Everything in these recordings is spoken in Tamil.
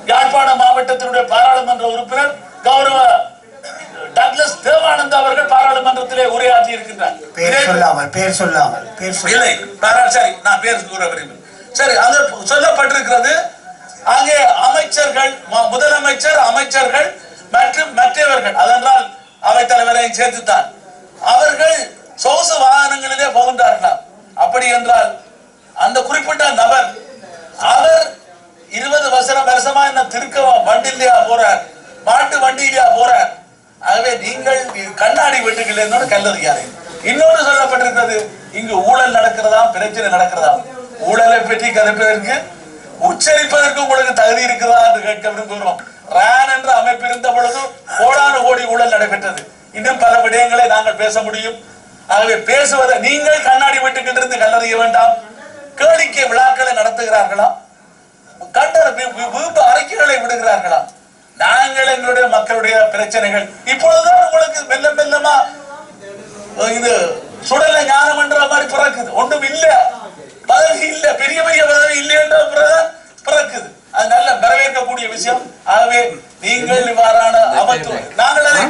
யாழ்ப்பாண மாவட்டத்தினுடைய பாராளுமன்ற உறுப்பினர் கௌரவ டக்ளஸ் தேவானந்த் அவர்கள் பாராளுமன்றத்திலே உரையாற்றி இருக்கின்றார். பேர் சொல்லாமல் இல்லை, சரி, நான் பேர் கூற விரும்புகிறேன். சரி, அது சொல்லப்பட்டிருக்கிறது. அங்கே அமைச்சர்கள், முதலமைச்சர், அமைச்சர்கள் மற்றும் மற்றவர்கள், அதனால் அவைத்தலைவரை சேர்த்துத்தான், அவர்கள் சொகுசு வாகனங்களிலே போகின்றார்களாம். அப்படி என்றால் அந்த குறிப்பிட்ட நபர் அவர் 20 வருஷமா என்ன திருக்க வண்டியிலேயா போறார், மாட்டு வண்டியிலேயா போறார். ஆகவே நீங்கள் கண்ணாடி வீட்டுகள் என்னோட கல்லறியாரு. இன்னொன்று சொல்லப்பட்டிருக்கிறது, இங்கு ஊழல் நடக்கிறதா, பிரச்சனை நடக்கிறதா. ஊழலை பற்றி கதைப்பதற்கு, உச்சரிப்பதற்கு உங்களுக்கு தகுதி இருக்கிறதா என்று கேட்க விரும்புகிறோம். ரான் என்ற அமைப்பு இருந்த பொழுது கோடான கோடி ஊழல் நடைபெற்றது. இன்னும் பல விடயங்களை நாங்கள் பேச முடியும். ஆகவே பேசுவதை நீங்கள் கண்ணாடி வீட்டுக்கிட்ட இருந்து கல்லறிய வேண்டாம். கேளிக்கை விழாக்களை நடத்துகிறார்களா, கண்டன அறிக்கைகளை விடுகிறார்களா? நாங்கள் எங்களுடைய மக்களுடைய பிரச்சனைகள் இப்பொழுதுதான் உங்களுக்கு மெல்ல மெல்லமா இது சுடல ஞானம் என்ற மாதிரி பிறக்குது. ஒன்றும் இல்ல, பதவி இல்ல, பெரிய பெரிய பதவி இல்லை என்ற பிறக்குது. அது நல்ல வரவேற்கக்கூடிய விஷயம். ஆகவே நீங்கள் இவ்வாறான அமர்த்துவம் நாங்கள் அதை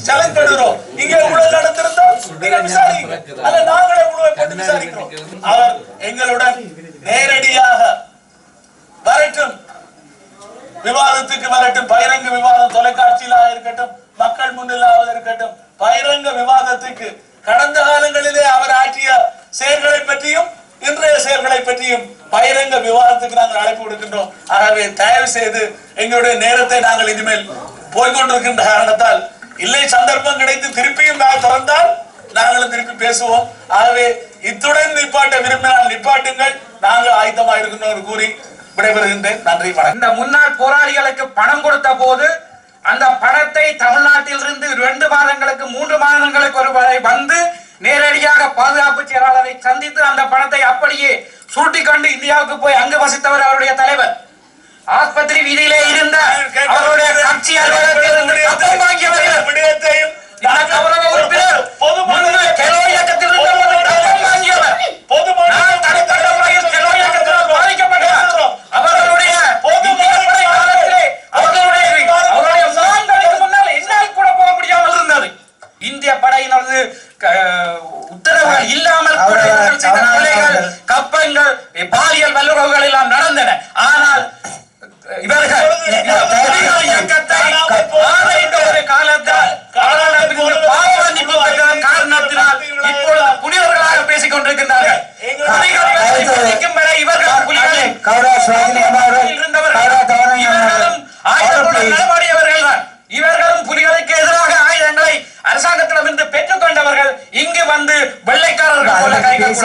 சலங்கெடுகிறோம். இங்கே ஊழல் நடந்திருந்தால் நீங்கள் விசாரிங்க, அல்ல நாங்களே குழுவை போட்டு விசாரிக்கிறோம். அவர் எங்களுடன் நேரடியாக வரட்டும், விவாதத்துக்கு வரட்டும். பகிரங்க விவாதம் தொலைக்காட்சியிலாக இருக்கட்டும், மக்கள் முன்னிலாக இருக்கட்டும், பகிரங்க விவாதத்துக்கு கடந்த காலங்களிலே அவர் ஆற்றிய செயல்களை பற்றியும் இன்றைய செயல்களை பற்றியும் பகிரங்க விவாதத்துக்கு நாங்கள் அழைப்பு விடுக்கின்றோம். ஆகவே தயவு செய்து எங்களுடைய நேரத்தை நாங்கள் இனிமேல் போய்கொண்டிருக்கின்ற காரணத்தால், இல்லை சந்தர்ப்பம் கிடைத்து திருப்பியும் திறந்தால் நாங்களும் திருப்பி பேசுவோம். ஆகவே இத்துடன் நிப்பாட்ட விரும்பினால் நிப்பாட்டுங்கள், நாங்கள் ஆயத்தமாக இருக்கின்றோம் கூறி விடைபெறுகின்றேன். நன்றி, வணக்கம். இந்த முன்னாள் போராளிகளுக்கு பணம் கொடுத்த போது அந்த பணத்தை தமிழ்நாட்டில் இருந்து 2 மாதங்களுக்கு 3 மாதங்களுக்கு ஒருவரை வந்து நேரடியாக பாதுகாப்பு செயலாளரை சந்தித்து அந்த பணத்தை அப்படியே சுருட்டிக்கொண்டு இந்தியாவுக்கு போய் அங்கு வசித்தவர் அவருடைய தலைவர். ஆஸ்பத்திரி வீதியிலே இருந்த அவருடைய கட்சி அலுவலகத்தில் வாங்கியவர்கள் கௌரவ உறுப்பினர் இந்திய படையினரது உத்தரவுகள் இல்லாமல் கப்பங்கள் பாலியல் வல்லுறவுகள் எல்லாம் நடந்தன. ஆனால் இவர்கள் காரணத்தினால் இப்பொழுது புலிகளாக பேசிக் கொண்டிருக்கின்றார்கள். நடமாடியவர்கள் தான். இவர்களும் புலிகளுக்கு எதிராக ஆயுதங்களை அரசாங்கத்திடமிருந்து பெற்றுக் கொண்டவர்கள். இங்கு வந்து வெள்ளைக்காரர்கள் போல கைகள்